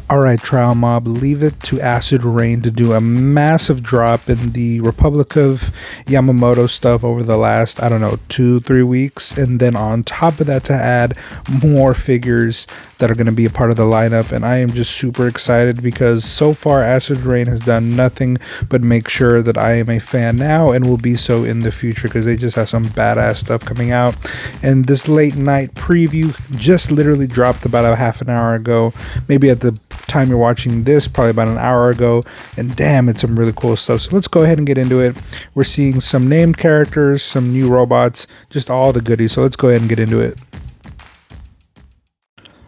Alright, Trial Mob, leave it to Acid Rain to do a massive drop in the Republic of Yamamoto stuff over the last, I don't know, 2-3 weeks. And then on top of that, to add more figures that are going to be a part of the lineup. And I am just super excited because so far Acid Rain has done nothing but make sure that I am a fan now and will be so in the future, because they just have some badass stuff coming out. And this late night preview just literally dropped about a half an hour ago, maybe at the time you're watching this, probably about an hour ago, and damn, it's some really cool stuff. So let's go ahead and get into it. We're seeing some named characters, some new robots, just all the goodies. So let's go ahead and get into it.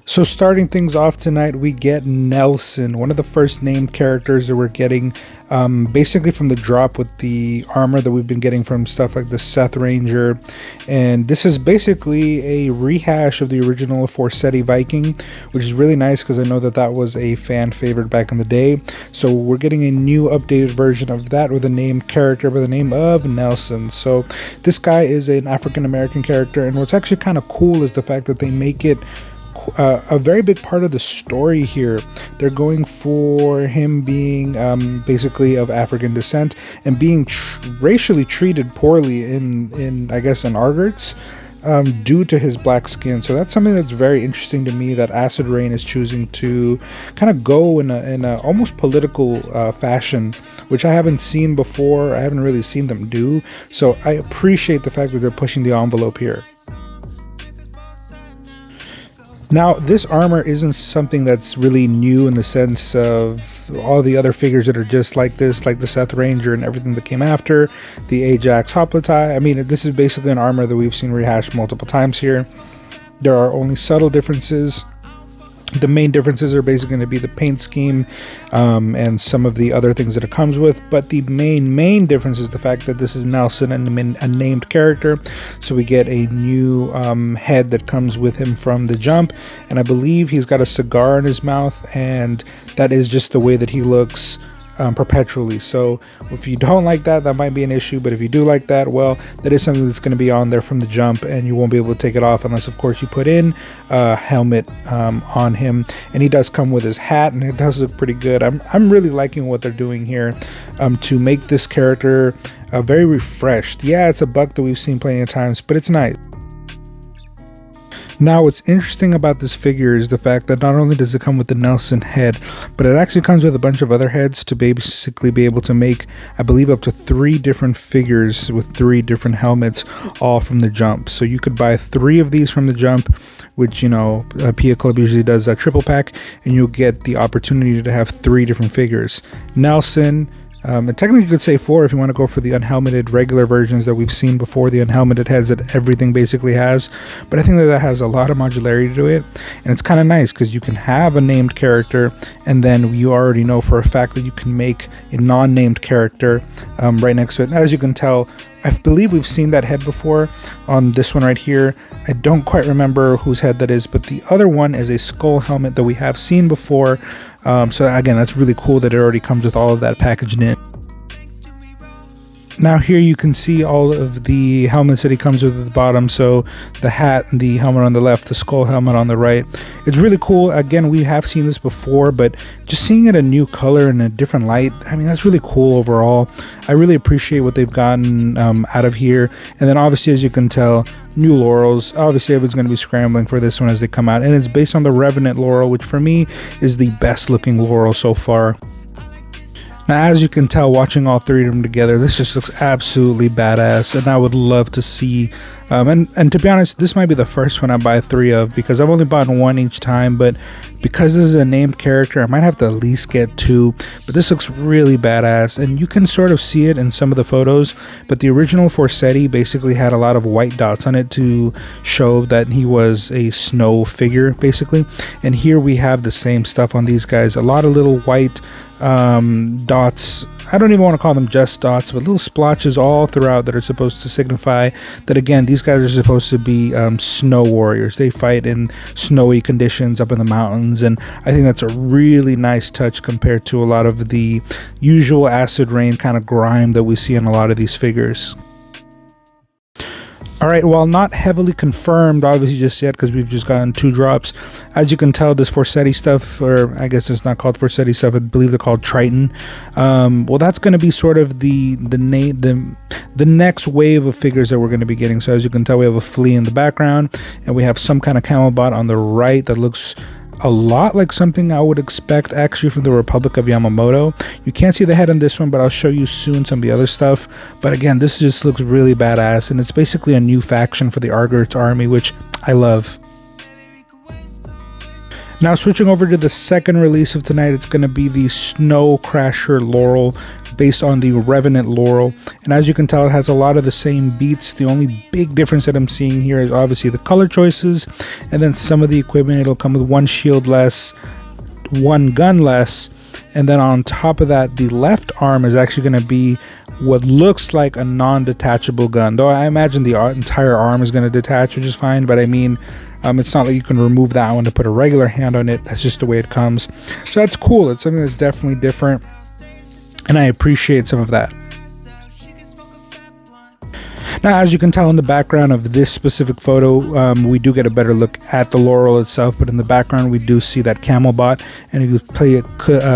So starting things off tonight, we get Nelson, one of the first named characters that we're getting basically from the drop with the armor that we've been getting from stuff like the Seth Ranger. And this is basically a rehash of the original Forseti Viking, which is really nice because I know that that was a fan favorite back in the day. So we're getting a new updated version of that with a named character by the name of Nelson. So this guy is an African American character, and what's actually kind of cool is the fact that they make it a very big part of the story here. They're going for him being basically of African descent and being racially treated poorly in I guess in Argerts due to his black skin. So that's something that's very interesting to me, that Acid Rain is choosing to kind of go in a almost political fashion, which I haven't seen before. I haven't really seen them do. So I appreciate the fact that they're pushing the envelope here. Now, this armor isn't something that's really new in the sense of all the other figures that are just like this, like the Seth Ranger and everything that came after, the Ajax Hoplite. I mean, this is basically an armor that we've seen rehashed multiple times here. There are only subtle differences. The main differences are basically going to be the paint scheme and some of the other things that it comes with, but the main difference is the fact that this is Nelson and a named character. So we get a new head that comes with him from the jump, and I believe he's got a cigar in his mouth, and that is just the way that he looks perpetually. So if you don't like that, that might be an issue, but if you do like that, well, that is something that's going to be on there from the jump, and you won't be able to take it off unless of course you put in a helmet on him. And he does come with his hat, and it does look pretty good. I'm really liking what they're doing here to make this character very refreshed. Yeah, it's a buck that we've seen plenty of times, but it's nice. Now, what's interesting about this figure is the fact that not only does it come with the Nelson head, but it actually comes with a bunch of other heads to basically be able to make, I believe, up to 3 different figures with 3 different helmets, all from the jump. So you could buy 3 of these from the jump, which, you know, Pia Club usually does a triple pack, and you'll get the opportunity to have 3 different figures. Nelson, and technically you could say 4 if you want to go for the unhelmeted regular versions that we've seen before, the unhelmeted heads that everything basically has. But I think that has a lot of modularity to it, and it's kind of nice because you can have a named character, and then you already know for a fact that you can make a non-named character right next to it. And as you can tell, I believe we've seen that head before on this one right here. I don't quite remember whose head that is, but the other one is a skull helmet that we have seen before. So again, that's really cool that it already comes with all of that packaged in. Now here you can see all of the helmets that he comes with at the bottom. So the hat, the helmet on the left, the skull helmet on the right. It's really cool. Again, we have seen this before, but just seeing it a new color and a different light, I mean, that's really cool overall. I really appreciate what they've gotten out of here. And then obviously, as you can tell, new Laurels. Obviously, everyone's going to be scrambling for this one as they come out. And it's based on the Revenant Laurel, which for me is the best looking Laurel so far. Now, as you can tell, watching all 3 of them together, this just looks absolutely badass, and I would love to see, and to be honest, this might be the first one I buy 3 of, because I've only bought 1 each time, but because this is a named character, I might have to at least get 2, but this looks really badass, and you can sort of see it in some of the photos, but the original Forseti basically had a lot of white dots on it to show that he was a snow figure, basically, and here we have the same stuff on these guys, a lot of little white dots. I don't even want to call them just dots, but little splotches all throughout that are supposed to signify that, again, these guys are supposed to be snow warriors. They fight in snowy conditions up in the mountains, and I think that's a really nice touch compared to a lot of the usual Acid Rain kind of grime that we see in a lot of these figures. All right, while not heavily confirmed, obviously just yet, because we've just gotten 2 drops. As you can tell, this Forseti stuff, or I guess it's not called Forseti stuff, I believe they're called Tritan. Well, that's going to be sort of the next wave of figures that we're going to be getting. So as you can tell, we have a flea in the background, and we have some kind of camel bot on the right that looks a lot like something I would expect actually from the Republic of Yamamoto. You can't see the head on this one, but I'll show you soon some of the other stuff. But again, this just looks really badass, and it's basically a new faction for the Argot's army, which I love. Now switching over to the second release of tonight, it's going to be the Snowcrusher Laurel, based on the Revenant Laurel, and as you can tell, it has a lot of the same beats. The only big difference that I'm seeing here is obviously the color choices, and then some of the equipment. It'll come with 1 shield less, 1 gun less, and then on top of that, the left arm is actually going to be what looks like a non-detachable gun, though I imagine the entire arm is going to detach, which is fine, but I mean, it's not like you can remove that one to put a regular hand on it. That's just the way it comes. So that's cool. It's something that's definitely different, and I appreciate some of that. Now, as you can tell in the background of this specific photo, we do get a better look at the Laurel itself, but in the background we do see that camel bot, and if you pay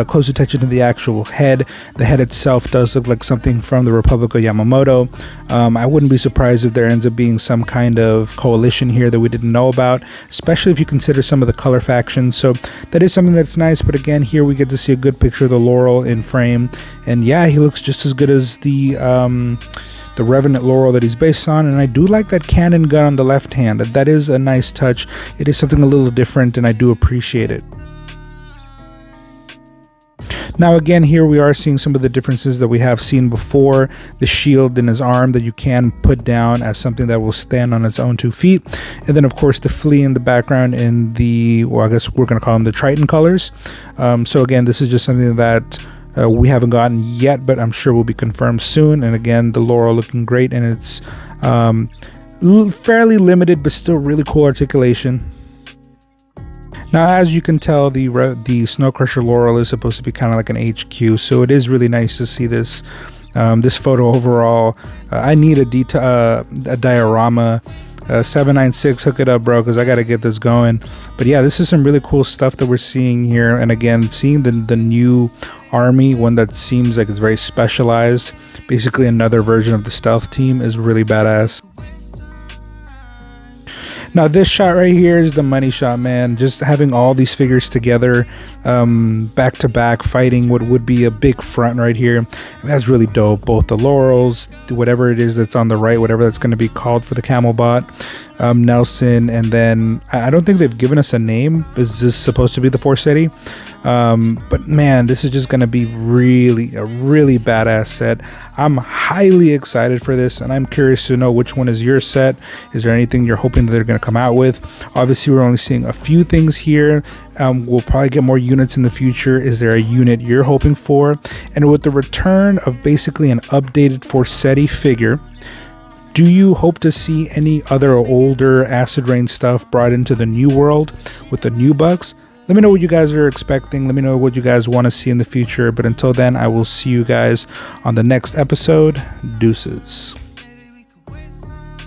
close attention to the actual head, the head itself does look like something from the Republic of Yamamoto. I wouldn't be surprised if there ends up being some kind of coalition here that we didn't know about, especially if you consider some of the color factions. So that is something that's nice, but again, here we get to see a good picture of the Laurel in frame, and yeah, he looks just as good as the Revenant Laurel that he's based on, and I do like that cannon gun on the left hand. That is a nice touch. It is something a little different, and I do appreciate it. Now again, here we are seeing some of the differences that we have seen before. The shield in his arm that you can put down as something that will stand on its own 2 feet, and then of course the flea in the background in the, well, I guess we're going to call them the Tritan colors. So again, this is just something that we haven't gotten yet, but I'm sure will be confirmed soon. And again, the Laurel looking great, and it's fairly limited but still really cool articulation. Now, as you can tell, the Snowcrusher Laurel is supposed to be kind of like an HQ, so it is really nice to see this this photo overall. I need a diorama. 796, hook it up, bro, because I gotta get this going. But yeah, this is some really cool stuff that we're seeing here, and again, seeing the new army, one that seems like it's very specialized, basically another version of the stealth team, is really badass. Now this shot right here is the money shot, man. Just having all these figures together, back to back, fighting what would be a big front right here. And that's really dope. Both the Laurels, whatever it is that's on the right, whatever that's going to be called for the camel bot, Nelson, and then I don't think they've given us a name. Is this supposed to be the Forseti? But man, this is just going to be a really badass set. I'm highly excited for this, and I'm curious to know which one is your set. Is there anything you're hoping that they're going to come out with? Obviously, we're only seeing a few things here. We'll probably get more units in the future. Is there a unit you're hoping for? And with the return of basically an updated Forseti figure, do you hope to see any other older Acid Rain stuff brought into the new world with the new bucks? Let me know what you guys are expecting. Let me know what you guys want to see in the future. But until then, I will see you guys on the next episode. Deuces.